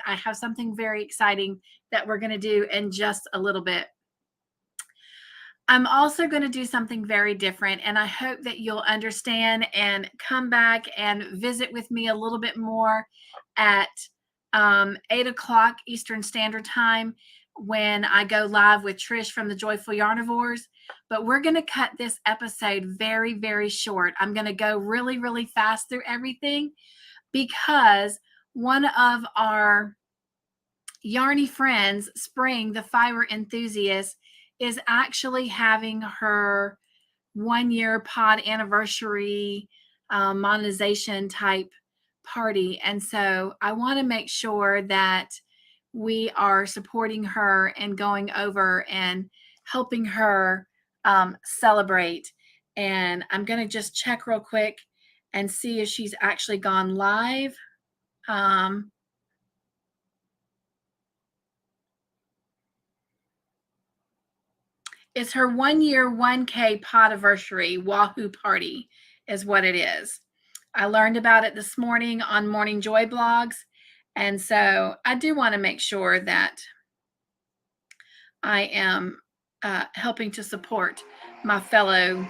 I have something very exciting that we're going to do in just a little bit. I'm also going to do something very different, and I hope that you'll understand and come back and visit with me a little bit more at 8 o'clock Eastern Standard Time when I go live with Trish from the Joyful Yarnivores. But we're going to cut this episode very, very short. I'm going to go really, really fast through everything because one of our Yarny friends, Spring, the fiber enthusiast, is actually having her 1-year pod anniversary monetization type party. And so I want to make sure that we are supporting her and going over and helping her celebrate. And I'm going to just check real quick and see if she's actually gone live. It's her 1-year 1K podiversary Wahoo party is what it is. I learned about it this morning on Morning Joy blogs. And so I do want to make sure that I am helping to support my fellow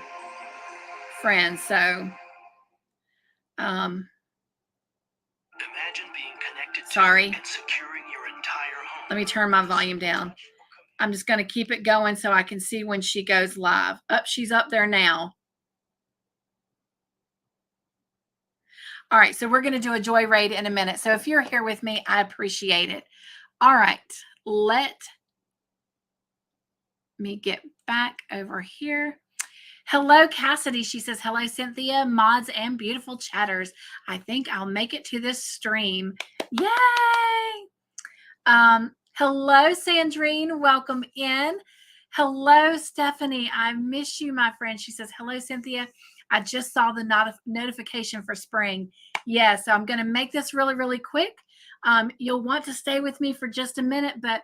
friends. So imagine being connected sorry. To and securing your entire home. Let me turn my volume down. I'm just going to keep it going so I can see when she goes live. She's up there now. All right, so we're going to do a joy raid in a minute. So if you're here with me, I appreciate it. All right, let me get back over here. Hello, Cassidy. She says, hello, Cynthia, mods, and beautiful chatters. I think I'll make it to this stream. Yay! Hello, Sandrine. Welcome in. Hello, Stephanie. I miss you, my friend. She says, hello, Cynthia. I just saw the notification for Spring. Yeah, so I'm going to make this really, really quick. You'll want to stay with me for just a minute, but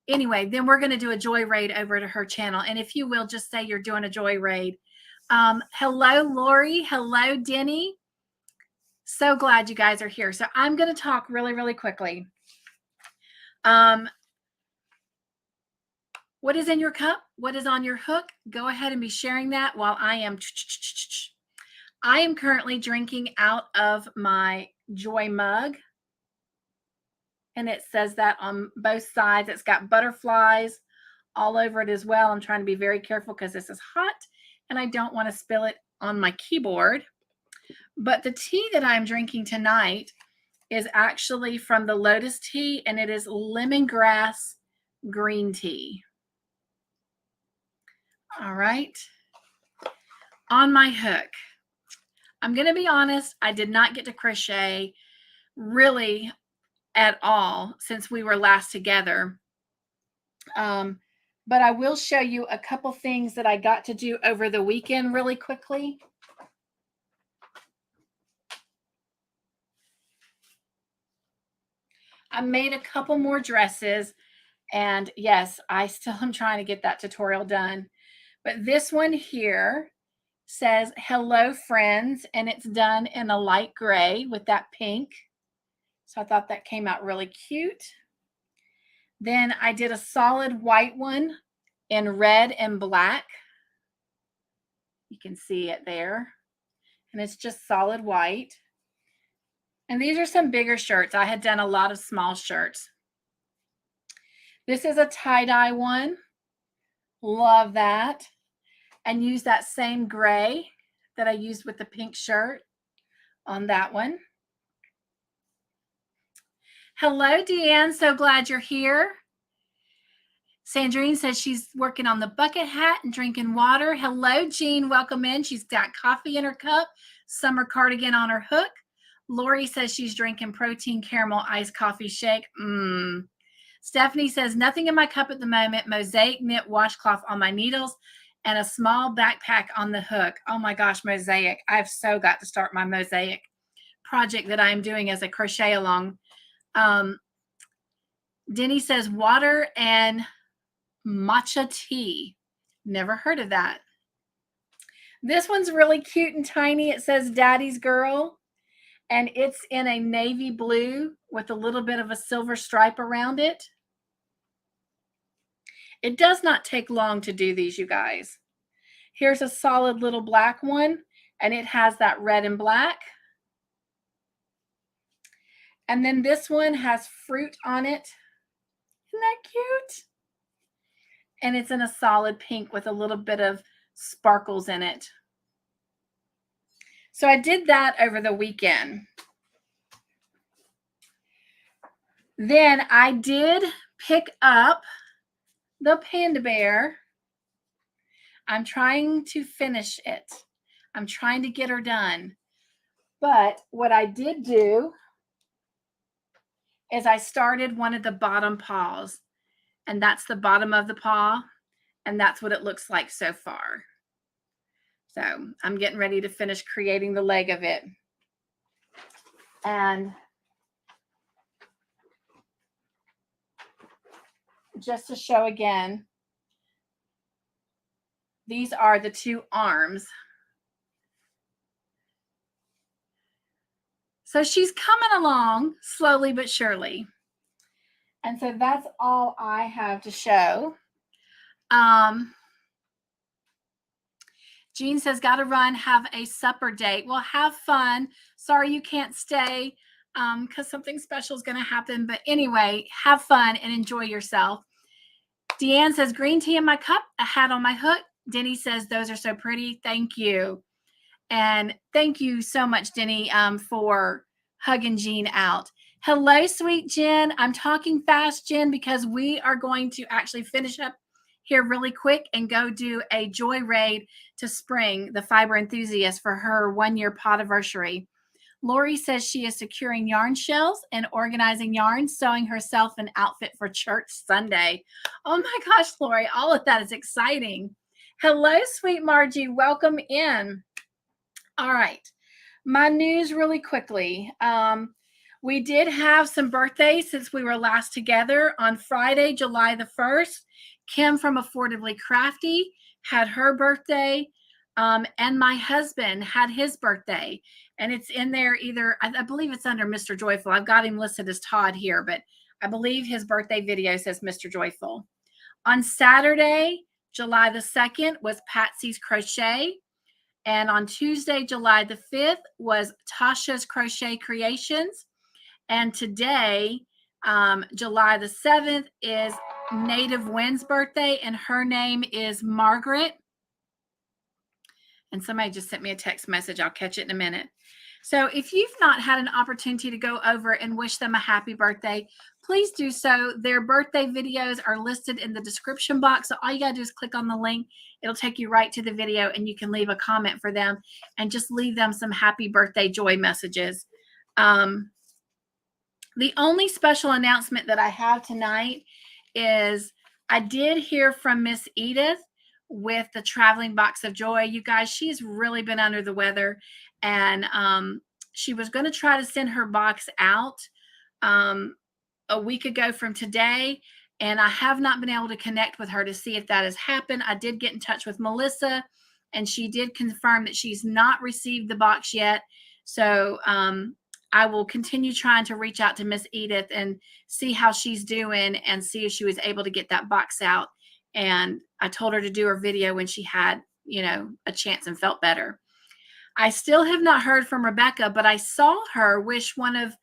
anyway, then we're going to do a joy raid over to her channel. And if you will, just say you're doing a joy raid. Hello, Lori. Hello, Denny. So glad you guys are here. So I'm going to talk really, really quickly. What is in your cup? What is on your hook? Go ahead and be sharing that while I am currently drinking out of my Joy mug. And it says that on both sides. It's got butterflies all over it as well. I'm trying to be very careful because this is hot and I don't want to spill it on my keyboard. But the tea that I'm drinking tonight is actually from the Lotus Tea, and it is lemongrass green tea. All right. On my hook, I'm going to be honest, I did not get to crochet really at all since we were last together. But I will show you a couple things that I got to do over the weekend really quickly. I made a couple more dresses, and yes, I still am trying to get that tutorial done. But this one here says, hello, friends, and it's done in a light gray with that pink. So I thought that came out really cute. Then I did a solid white one in red and black. You can see it there. And it's just solid white. And these are some bigger shirts. I had done a lot of small shirts. This is a tie-dye one. Love that. And use that same gray that I used with the pink shirt on that one. Hello, Deanne. So glad you're here. Sandrine says she's working on the bucket hat and drinking water. Hello, Jean. Welcome in. She's got coffee in her cup, summer cardigan on her hook. Lori says she's drinking protein caramel iced coffee shake. Stephanie says nothing in my cup at the moment. Mosaic knit washcloth on my needles and a small backpack on the hook. Oh my gosh, mosaic. I've so got to start my mosaic project that I'm doing as a crochet along. Denny says water and matcha tea. Never heard of that. This one's really cute and tiny. It says Daddy's Girl. And it's in a navy blue with a little bit of a silver stripe around it. It does not take long to do these, you guys. Here's a solid little black one, and it has that red and black. And then this one has fruit on it. Isn't that cute? And it's in a solid pink with a little bit of sparkles in it. So I did that over the weekend. Then I did pick up the Panda Bear. I'm trying to finish it. I'm trying to get her done. But what I did do is I started one of the bottom paws, and that's the bottom of the paw, and that's what it looks like so far. So I'm getting ready to finish creating the leg of it. And just to show again, these are the two arms. So she's coming along slowly but surely. And so that's all I have to show. Jean says, gotta run, have a supper date. Well, have fun. Sorry you can't stay because something special is going to happen. But anyway, have fun and enjoy yourself. Deanne says, green tea in my cup, a hat on my hook. Denny says, those are so pretty. Thank you. And thank you so much, Denny, for hugging Jean out. Hello, sweet Jen. I'm talking fast, Jen, because we are going to actually finish up here really quick and go do a joy raid to Spring, the fiber enthusiast, for her 1-year podiversary. Lori says she is securing yarn shells and organizing yarn, sewing herself an outfit for church Sunday. Oh my gosh, Lori, all of that is exciting. Hello, sweet Margie. Welcome in. All right. My news really quickly. We did have some birthdays since we were last together. On Friday, July the 1st, Kim from Affordably Crafty had her birthday. And my husband had his birthday. And it's in there either, I believe it's under Mr. Joyful. I've got him listed as Todd here, but I believe his birthday video says Mr. Joyful. On Saturday, July the 2nd, was Patsy's Crochet. And on Tuesday, July the 5th, was Tasha's Crochet Creations. And today, July the 7th, is Native Wynn's birthday, and her name is Margaret. And somebody just sent me a text message. I'll catch it in a minute. So if you've not had an opportunity to go over and wish them a happy birthday, please do so. Their birthday videos are listed in the description box. So all you got to do is click on the link. It'll take you right to the video, and you can leave a comment for them and just leave them some happy birthday joy messages. The only special announcement that I have tonight is I did hear from Miss Edith with the Traveling Box of Joy. You guys, she's really been under the weather, and she was going to try to send her box out a week ago from today, and I have not been able to connect with her to see if that has happened. I did get in touch with Melissa, and she did confirm that she's not received the box yet. So I will continue trying to reach out to Miss Edith and see how she's doing and see if she was able to get that box out. And I told her to do her video when she had, a chance and felt better. I still have not heard from Rebecca, but I saw her wish one of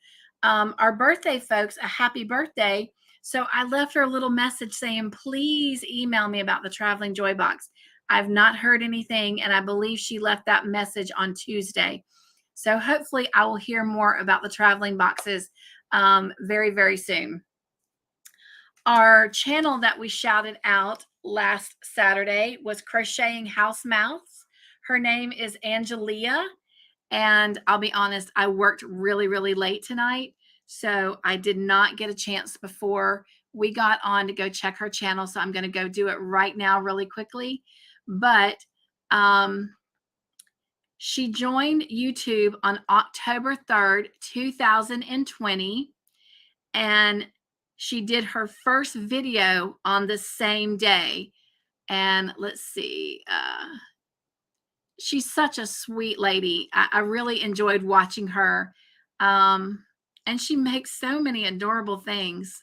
our birthday folks a happy birthday. So I left her a little message saying, please email me about the Traveling Joy Box. I've not heard anything, and I believe she left that message on Tuesday. So hopefully I will hear more about the traveling boxes very, very soon. Our channel that we shouted out last Saturday was Crocheting House Mouths. Her name is Angelia. And I'll be honest, I worked really, really late tonight. So I did not get a chance before we got on to go check her channel. So I'm going to go do it right now really quickly. But she joined YouTube on October 3rd, 2020, and she did her first video on the same day. And let's see, she's such a sweet lady. I really enjoyed watching her And she makes so many adorable things.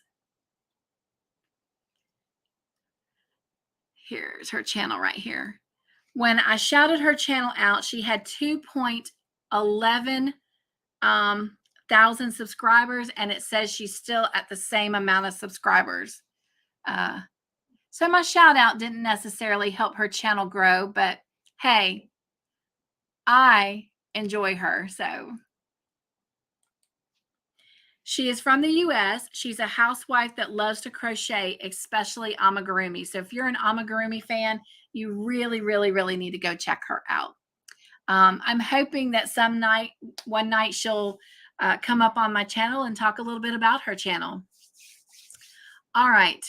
Here's her channel right here. When I shouted her channel out, she had 2.11 thousand subscribers, and it says she's still at the same amount of subscribers. So my shout out didn't necessarily help her channel grow, but hey, I enjoy her. So she is from the US. She's a housewife that loves to crochet, especially amigurumi. So if you're an amigurumi fan, you really, really, really need to go check her out. I'm hoping that one night she'll come up on my channel and talk a little bit about her channel. All right.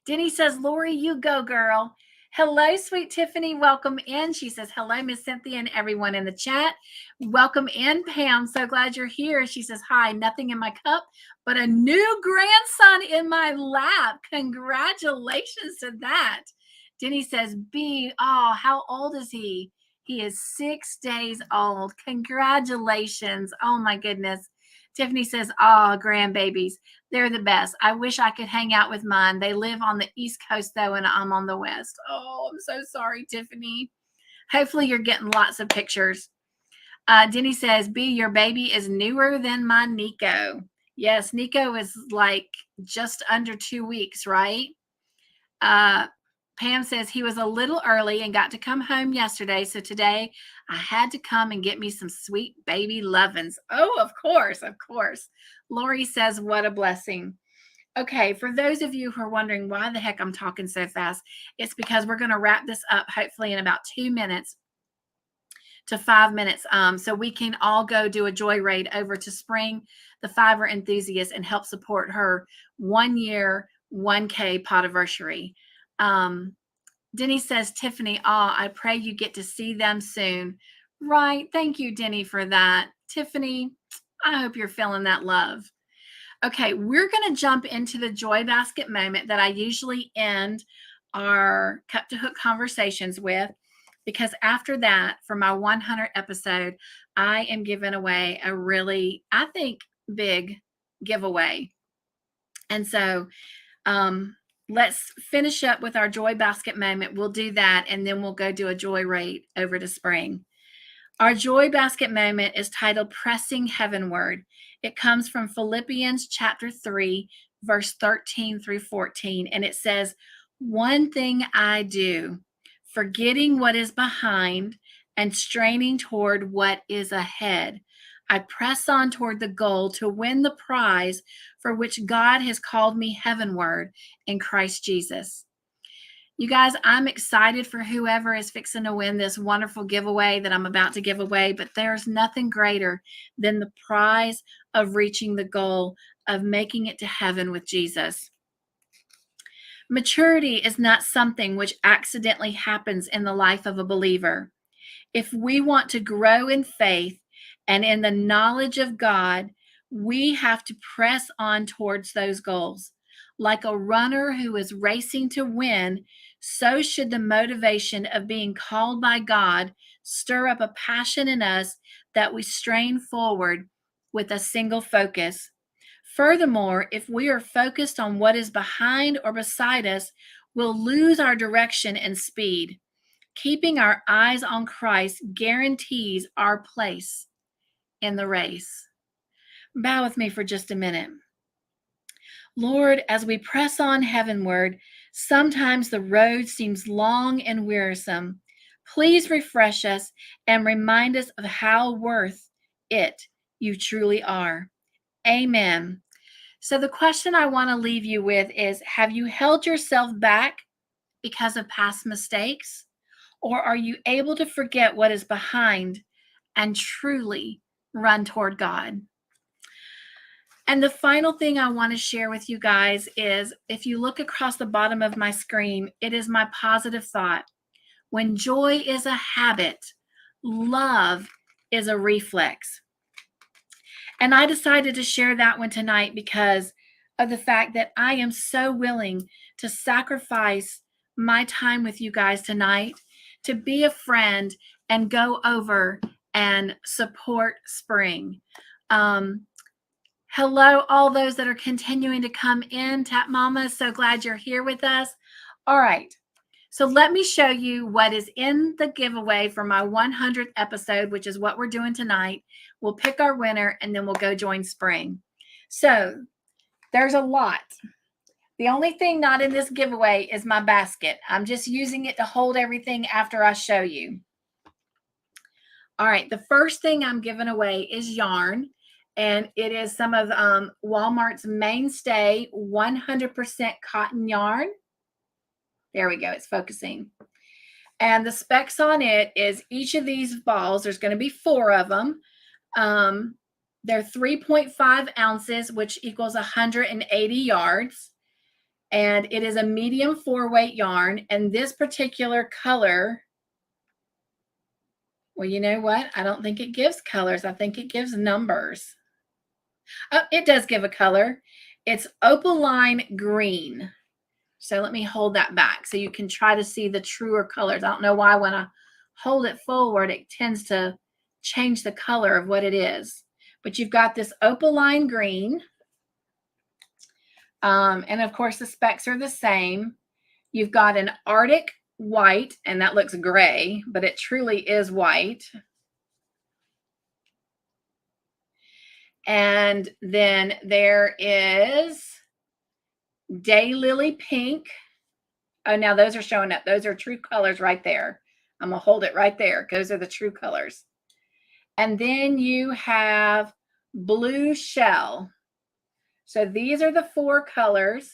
Denny says, Lori, you go, girl. Hello, sweet Tiffany. Welcome in. She says, hello, Miss Cynthia and everyone in the chat. Welcome in, Pam. So glad you're here. She says, hi, nothing in my cup, but a new grandson in my lap. Congratulations to that. Denny says, how old is he? He is 6 days old. Congratulations. Oh, my goodness. Tiffany says, grandbabies. They're the best. I wish I could hang out with mine. They live on the East Coast, though, and I'm on the West. Oh, I'm so sorry, Tiffany. Hopefully you're getting lots of pictures. Denny says, B, your baby is newer than my Nico. Yes, Nico is like just under 2 weeks, right? Pam says he was a little early and got to come home yesterday. So today I had to come and get me some sweet baby lovin's. Oh, of course, of course. Lori says, what a blessing. Okay, for those of you who are wondering why the heck I'm talking so fast, it's because we're going to wrap this up hopefully in about 2 minutes to 5 minutes, so we can all go do a joy raid over to Spring, the Fiver enthusiast, and help support her 1 year 1K podiversary. Denny says, Tiffany, I pray you get to see them soon. Right. Thank you, Denny, for that. Tiffany, I hope you're feeling that love. Okay, we're going to jump into the joy basket moment that I usually end our Cup2Hook conversations with, because after that, for my 100th episode, I am giving away a really, I think, big giveaway. And so, let's finish up with our joy basket moment. We'll do that, and then we'll go do a joy raid over to Spring. Our joy basket moment is titled Pressing Heavenward. It comes from Philippians chapter 3, verse 13 through 14. And it says, one thing I do, forgetting what is behind and straining toward what is ahead, I press on toward the goal to win the prize for which God has called me heavenward in Christ Jesus. You guys, I'm excited for whoever is fixing to win this wonderful giveaway that I'm about to give away, but there's nothing greater than the prize of reaching the goal of making it to heaven with Jesus. Maturity is not something which accidentally happens in the life of a believer. If we want to grow in faith and in the knowledge of God, we have to press on towards those goals. Like a runner who is racing to win, so should the motivation of being called by God stir up a passion in us that we strain forward with a single focus. Furthermore, if we are focused on what is behind or beside us, we'll lose our direction and speed. Keeping our eyes on Christ guarantees our place in the race. Bow with me for just a minute. Lord, as we press on heavenward, sometimes the road seems long and wearisome. Please refresh us and remind us of how worth it you truly are. Amen. So the question I want to leave you with is, have you held yourself back because of past mistakes? Or are you able to forget what is behind and truly run toward God? And the final thing I want to share with you guys is, if you look across the bottom of my screen, it is my positive thought. When joy is a habit, love is a reflex. And I decided to share that one tonight because of the fact that I am so willing to sacrifice my time with you guys tonight to be a friend and go over and support spring. Hello, all those that are continuing to come in. Tap Mama, so glad you're here with us. All right. So let me show you what is in the giveaway for my 100th episode, which is what we're doing tonight. We'll pick our winner and then we'll go join spring. So there's a lot. The only thing not in this giveaway is my basket. I'm just using it to hold everything after I show you. All right, the first thing I'm giving away is yarn, and it is some of Walmart's mainstay 100% cotton yarn. There we go, it's focusing. And the specs on it is each of these balls, there's going to be 4 of them. They're 3.5 ounces, which equals 180 yards. And it is a medium 4-weight yarn. And this particular color, well, you know what? I don't think it gives colors. I think it gives numbers. Oh, it does give a color. It's opaline green. So let me hold that back so you can try to see the truer colors. I don't know why when I hold it forward, it tends to change the color of what it is. But you've got this opaline green. And of course, the specs are the same. You've got an Arctic white, and that looks gray, but it truly is white. And then there is Daylily pink. Oh, now those are showing up. Those are true colors right there. I'm going to hold it right there. Those are the true colors. And then you have blue shell. So these are the 4 colors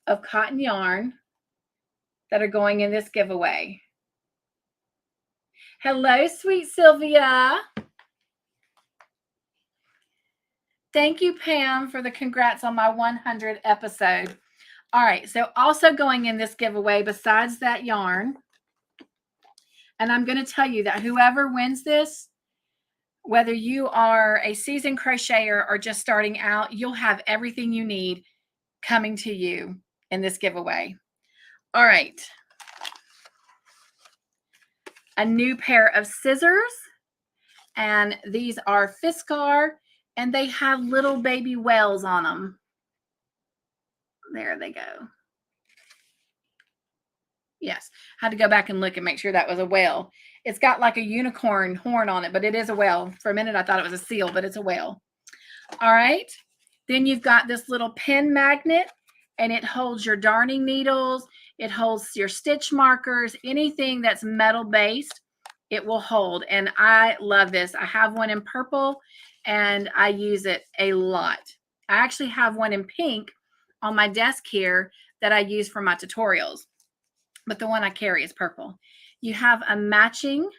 of cotton yarn that are going in this giveaway. Hello, sweet Sylvia. Thank you, Pam, for the congrats on my 100th episode. All right, so also going in this giveaway besides that yarn, and I'm going to tell you that whoever wins this, whether you are a seasoned crocheter or just starting out, you'll have everything you need coming to you in this giveaway. All right. A new pair of scissors, and these are Fiskar, and they have little baby whales on them. There they go. Yes, had to go back and look and make sure that was a whale. It's got like a unicorn horn on it, but it is a whale. For a minute, I thought it was a seal, but it's a whale. All right. Then you've got this little pin magnet, and it holds your darning needles. It holds your stitch markers, anything that's metal based, it will hold. And I love this. I have one in purple, and I use it a lot. I actually have one in pink on my desk here that I use for my tutorials, but the one I carry is purple. You have a matching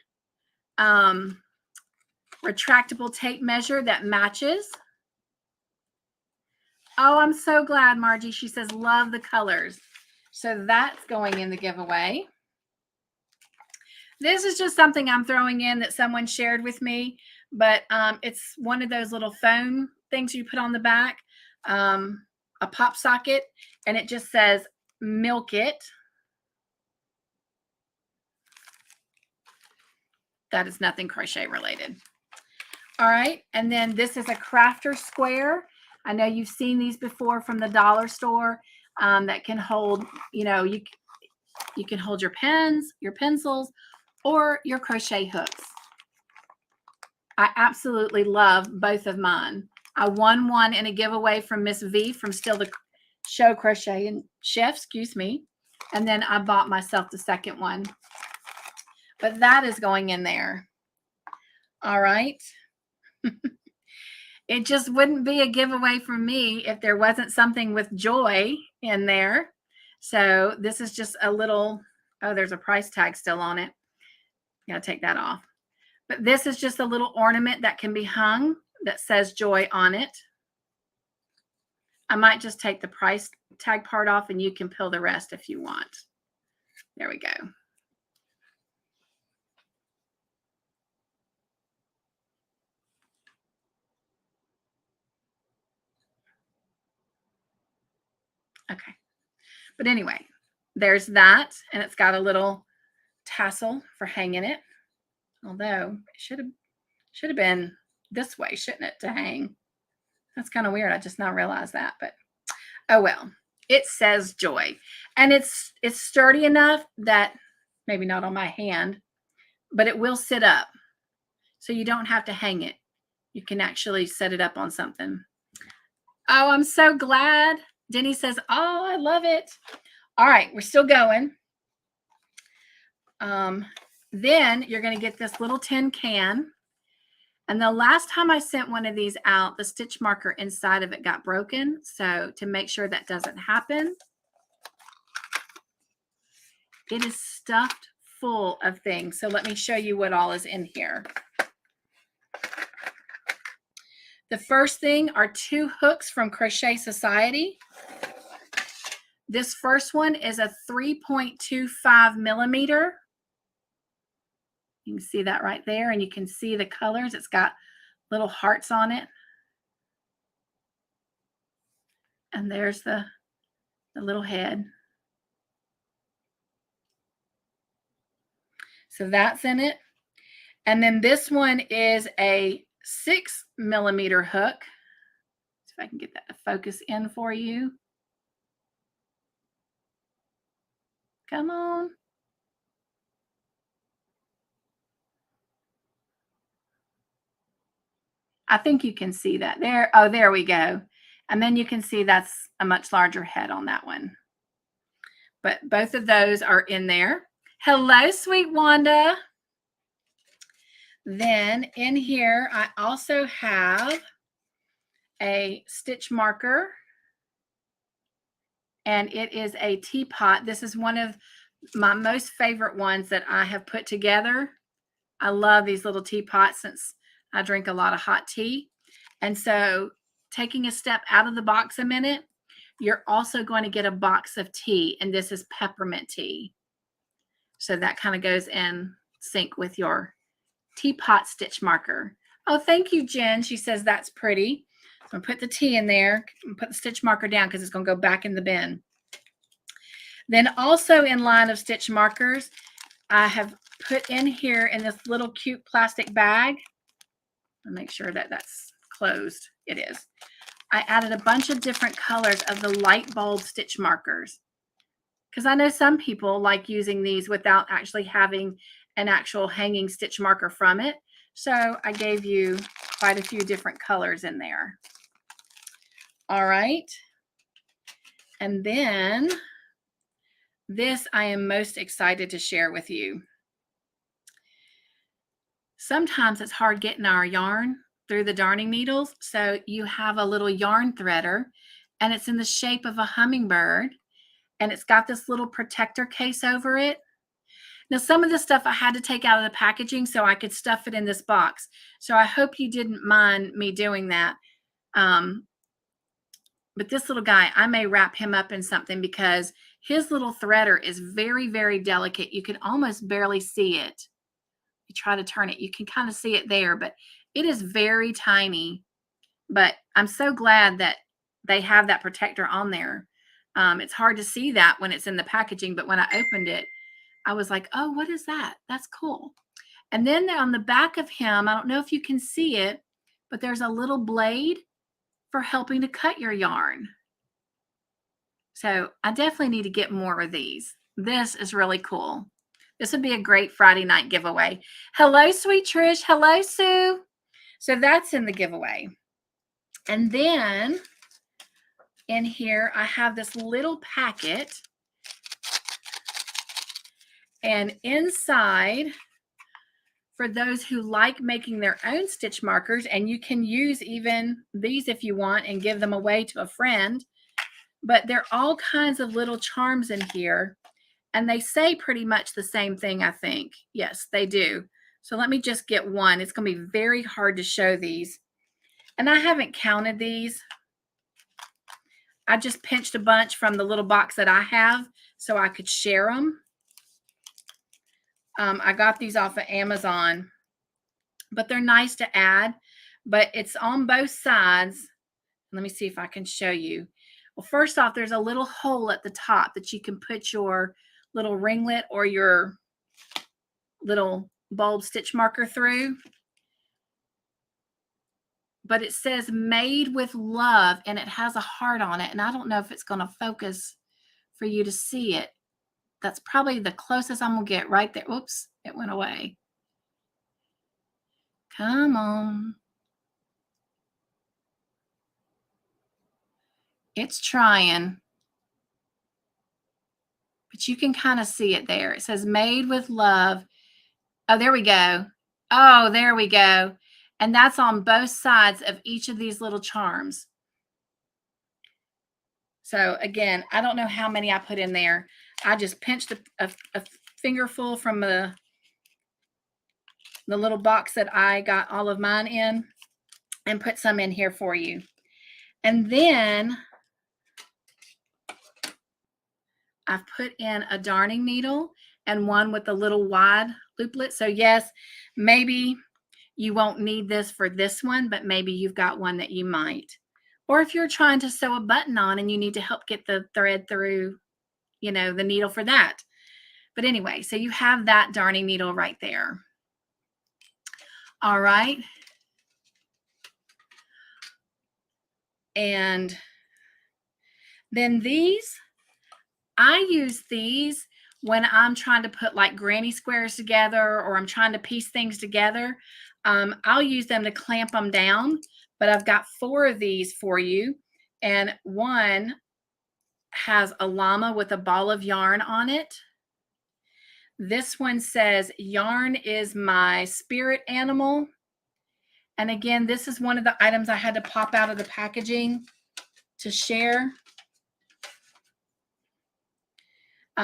retractable tape measure that matches. Oh, I'm so glad, Margie. She says, love the colors. So that's going in the giveaway. This is just something I'm throwing in that someone shared with me, but it's one of those little phone things you put on the back, a pop socket, and it just says, milk it. That is nothing crochet related. All right, and then this is a crafter square. I know you've seen these before from the dollar store that can hold, you know, you can hold your pens, your pencils, or your crochet hooks. I absolutely love both of mine. I won one in a giveaway from Miss V from Still the Show Crochet and Chef, excuse me. And then I bought myself the second one. But that is going in there. All right. It just wouldn't be a giveaway from me if there wasn't something with joy in there. So this is just a little, oh, there's a price tag still on it. Gotta take that off. But this is just a little ornament that can be hung that says joy on it. I might just take the price tag part off and you can peel the rest if you want. There we go. Okay. But anyway, there's that, and it's got a little tassel for hanging it. Although it should have been this way, shouldn't it, to hang? That's kind of weird. I just now realized that, but oh well. It says joy. And it's sturdy enough that maybe not on my hand, but it will sit up. So you don't have to hang it. You can actually set it up on something. Oh, I'm so glad. Denny says, oh, I love it. All right, we're still going. Then you're going to get this little tin can. And the last time I sent one of these out, the stitch marker inside of it got broken. So to make sure that doesn't happen, it is stuffed full of things. So let me show you what all is in here. The first thing are 2 hooks from Crochet Society. This first one is a 3.25 millimeter. You can see that right there, and you can see the colors. It's got little hearts on it. And there's the little head. So that's in it. And then this one is a 6 millimeter hook. See if I can get that to focus in for you. Come on. I think you can see that there. Oh, there we go. And then you can see that's a much larger head on that one. But both of those are in there. Hello, sweet Wanda. Then in here, I also have a stitch marker. And it is a teapot. This is one of my most favorite ones that I have put together. I love these little teapots since I drink a lot of hot tea. And so taking a step out of the box a minute, you're also going to get a box of tea, and this is peppermint tea. So that kind of goes in sync with your teapot stitch marker. Oh, thank you, Jen. She says that's pretty. I'm going to put the tea in there and put the stitch marker down because it's going to go back in the bin. Then also in line of stitch markers, I have put in here in this little cute plastic bag. I'll make sure that that's closed. It is. I added a bunch of different colors of the light bulb stitch markers because I know some people like using these without actually having an actual hanging stitch marker from it. So I gave you quite a few different colors in there. All right. And then this I am most excited to share with you. Sometimes it's hard getting our yarn through the darning needles. So you have a little yarn threader, and it's in the shape of a hummingbird, and it's got this little protector case over it. Now, some of the stuff I had to take out of the packaging so I could stuff it in this box. So I hope you didn't mind me doing that. But this little guy, I may wrap him up in something because his little threader is very, very delicate. You can almost barely see it. You try to turn it, you can kind of see it there, but it is very tiny. But I'm so glad that they have that protector on there. It's hard to see that when it's in the packaging, but when I opened it, I was like, oh, what is that? That's cool. And then on the back of him, I don't know if you can see it, but there's a little blade for helping to cut your yarn. So I definitely need to get more of these. This is really cool. This would be a great Friday night giveaway. Hello, sweet Trish. Hello, Sue. So that's in the giveaway. And then in here, I have this little packet. And inside, for those who like making their own stitch markers, and you can use even these if you want and give them away to a friend, but there are all kinds of little charms in here, and they say pretty much the same thing, I think. Yes, they do. So let me just get one. It's going to be very hard to show these. And I haven't counted these. I just pinched a bunch from the little box that I have so I could share them. I got these off of Amazon, but they're nice to add, but it's on both sides. Let me see if I can show you. Well, first off, there's a little hole at the top that you can put your little ringlet or your little bulb stitch marker through. But it says made with love, and it has a heart on it. And I don't know if it's going to focus for you to see it. That's probably the closest I'm going to get right there. Oops, it went away. Come on. It's trying. But you can kind of see it there. It says made with love. Oh, there we go. Oh, there we go. And that's on both sides of each of these little charms. So again, I don't know how many I put in there. I just pinched a fingerful from the little box that I got all of mine in and put some in here for you. And then I've put in a darning needle and one with a little wide looplet. So yes, maybe you won't need this for this one, but maybe you've got one that you might. Or if you're trying to sew a button on and you need to help get the thread through, you know, the needle for that. But anyway, so you have that darning needle right there. All right. And then these, I use these when I'm trying to put like granny squares together or I'm trying to piece things together. I'll use them to clamp them down, but I've got 4 of these for you. And one has a llama with a ball of yarn on it. This one says yarn is my spirit animal. And again, this is one of the items I had to pop out of the packaging to share.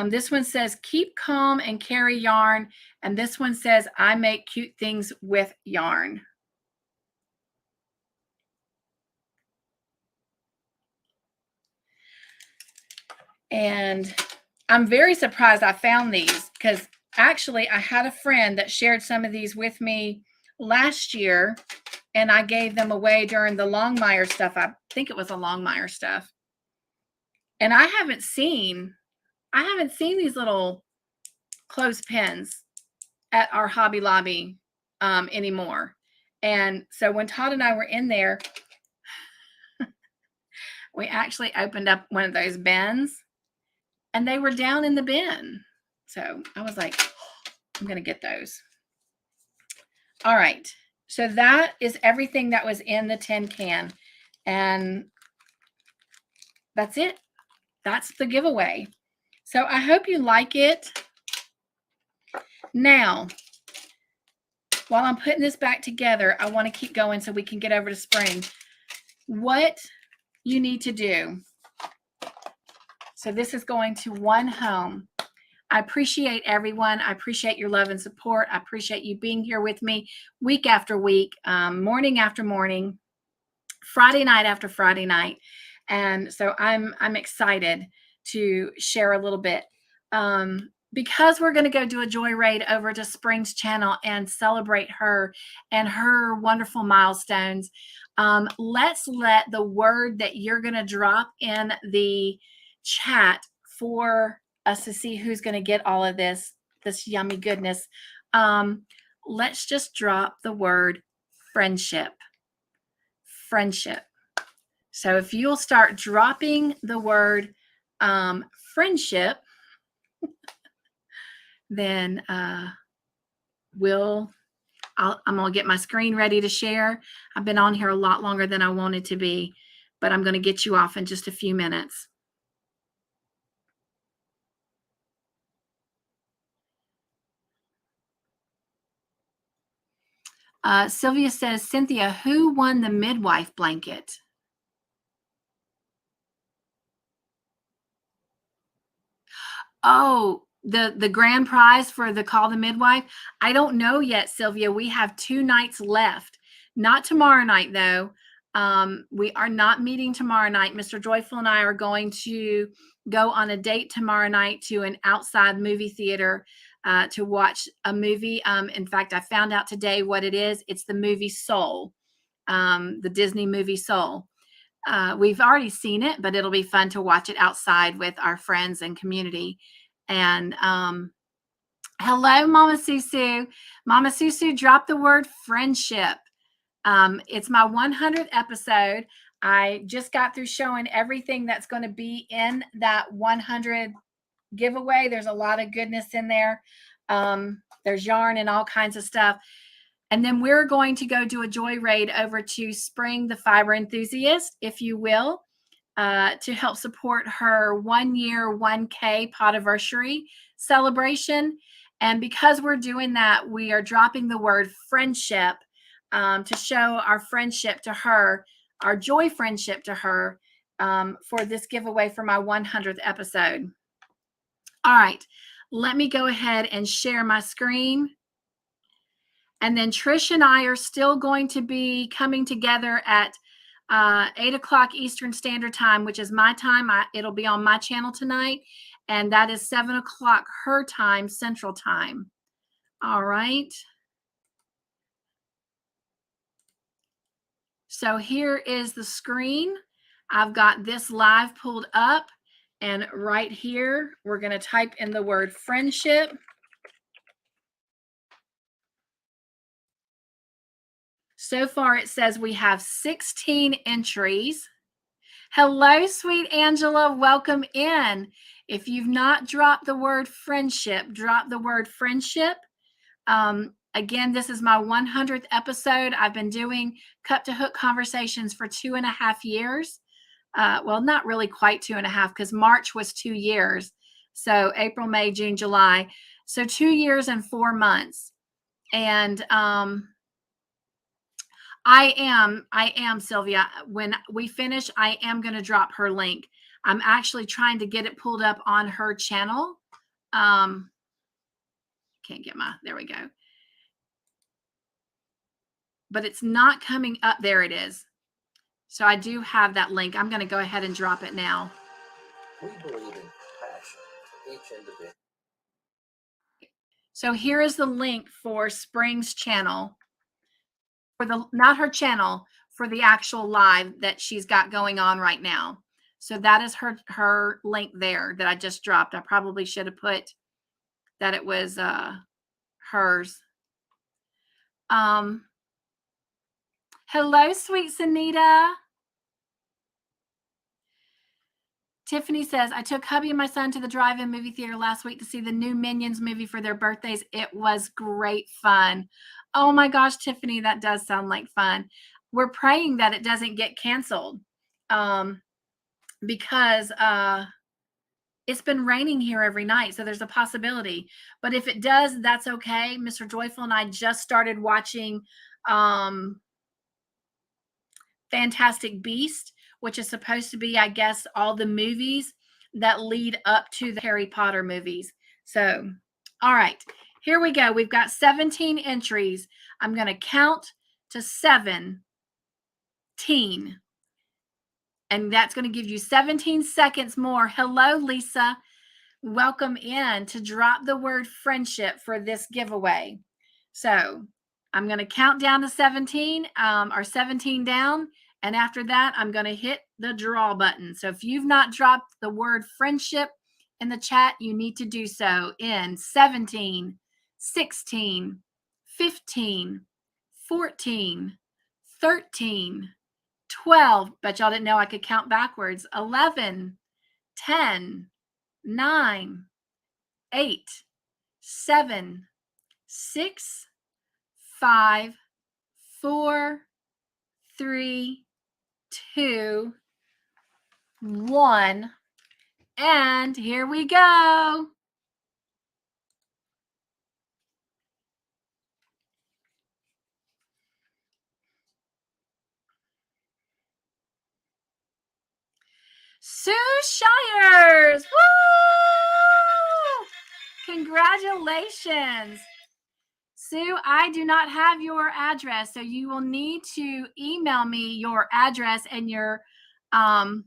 This one says keep calm and carry yarn. And this one says I make cute things with yarn. And I'm very surprised I found these because actually I had a friend that shared some of these with me last year and I gave them away during the Longmire stuff. I think it was a Longmire stuff. And I haven't seen these little clothespins at our Hobby Lobby anymore. And so when Todd and I were in there, we actually opened up one of those bins and they were down in the bin. So I was like, I'm going to get those. All right. So that is everything that was in the tin can. And that's it. That's the giveaway. So I hope you like it. Now, while I'm putting this back together, I want to keep going so we can get over to spring. What you need to do. So this is going to one home. I appreciate everyone. I appreciate your love and support. I appreciate you being here with me week after week, morning after morning, Friday night after Friday night. And so I'm excited to share a little bit. Because we're going to go do a joy raid over to Spring's channel and celebrate her and her wonderful milestones. Let's let the word that you're going to drop in the chat for us to see who's going to get all of this yummy goodness. Let's just drop the word friendship. Friendship. So if you'll start dropping the word friendship, then I'm going to get my screen ready to share. I've been on here a lot longer than I wanted to be, but I'm going to get you off in just a few minutes. Sylvia says, Cynthia, who won the midwife blanket? Oh, the grand prize for the Call the Midwife? I don't know yet, Sylvia. We have 2 nights left. Not tomorrow night, though. We are not meeting tomorrow night. Mr. Joyful and I are going to go on a date tomorrow night to an outside movie theater to watch a movie. In fact, I found out today what it is. It's the movie Soul, the Disney movie Soul. We've already seen it, but it'll be fun to watch it outside with our friends and community. And Hello, Mama Susu. Mama Susu dropped the word friendship. It's my 100th episode. I just got through showing everything that's going to be in that 100 giveaway. There's a lot of goodness in there. There's yarn and all kinds of stuff. And then we're going to go do a joy raid over to Spring the Fiber Enthusiast, if you will, to help support her 1 year, 1K podiversary celebration. And because we're doing that, we are dropping the word friendship to show our friendship to her, our joy friendship to her for this giveaway for my 100th episode. All right, let me go ahead and share my screen. And then Trish and I are still going to be coming together at 8 o'clock Eastern Standard Time, which is my time. It'll be on my channel tonight. And that is 7 o'clock her time, Central Time. All right. So here is the screen. I've got this live pulled up. And right here, we're going to type in the word friendship. So far, it says we have 16 entries. Hello, sweet Angela. Welcome in. If you've not dropped the word friendship, drop the word friendship. Again, this is my 100th episode. I've been doing Cup2Hook conversations for 2.5 years. Well, not really quite 2.5 because March was 2 years. So April, May, June, July. So 2 years and 4 months. And I am, Sylvia. When we finish, I am going to drop her link. I'm actually trying to get it pulled up on her channel. Can't get there we go. But it's not coming up. There it is. So I do have that link. I'm going to go ahead and drop it now. We believe in passion for each individual. So here is the link for Spring's channel. For the, not her channel, for the actual live that she's got going on right now. So that is her link there that I just dropped. I probably should have put that it was hers. Hello, sweet Sanita. Tiffany says, I took hubby and my son to the drive-in movie theater last week to see the new Minions movie for their birthdays. It was great fun. Oh my gosh, Tiffany, that does sound like fun. We're praying that it doesn't get canceled because it's been raining here every night. So there's a possibility. But if it does, that's okay. Mr. Joyful and I just started watching Fantastic Beast, which is supposed to be, I guess, all the movies that lead up to the Harry Potter movies. So, all right, here we go. We've got 17 entries. I'm going to count to 17. And that's going to give you 17 seconds more. Hello, Lisa. Welcome in to drop the word friendship for this giveaway. So I'm going to count down to 17 or 17 down. And after that, I'm going to hit the draw button. So if you've not dropped the word friendship in the chat, you need to do so in 17, 16, 15, 14, 13, 12. Bet y'all didn't know I could count backwards. 11, 10, 9, 8, 7, 6, 5, 4, 3, 2, 1. And here we go. Sue Shires. Woo! Congratulations. Sue, I do not have your address, so you will need to email me your address and your, well,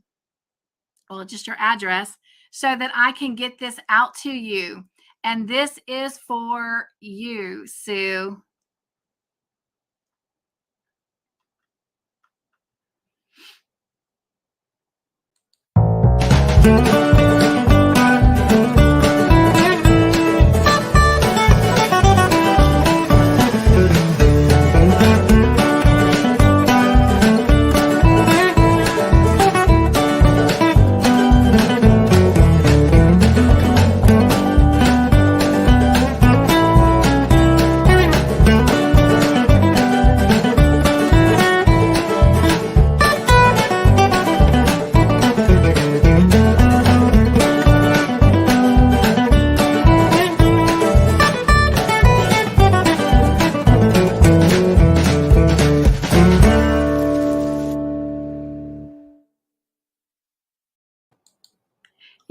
just your address so that I can get this out to you. And this is for you, Sue.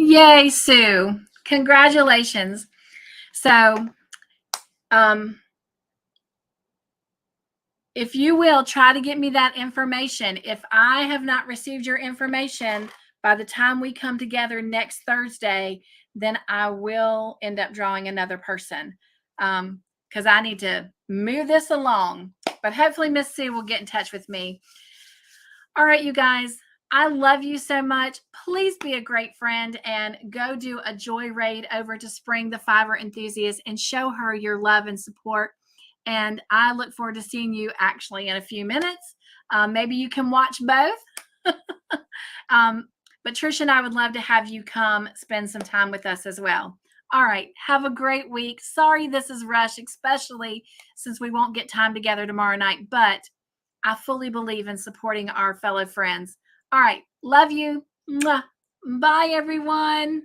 Yay, Sue. Congratulations. So, if you will, try to get me that information. If I have not received your information by the time we come together next Thursday, then I will end up drawing another person because I need to move this along. But hopefully Miss Sue will get in touch with me. All right, you guys, I love you so much. Please be a great friend and go do a joy raid over to Spring the Fiber Enthusiast and show her your love and support. And I look forward to seeing you actually in a few minutes. Maybe you can watch both. But Tricia and I would love to have you come spend some time with us as well. All right. Have a great week. Sorry this is rushed, especially since we won't get time together tomorrow night, but I fully believe in supporting our fellow friends. All right. Love you. Mwah. Bye, everyone.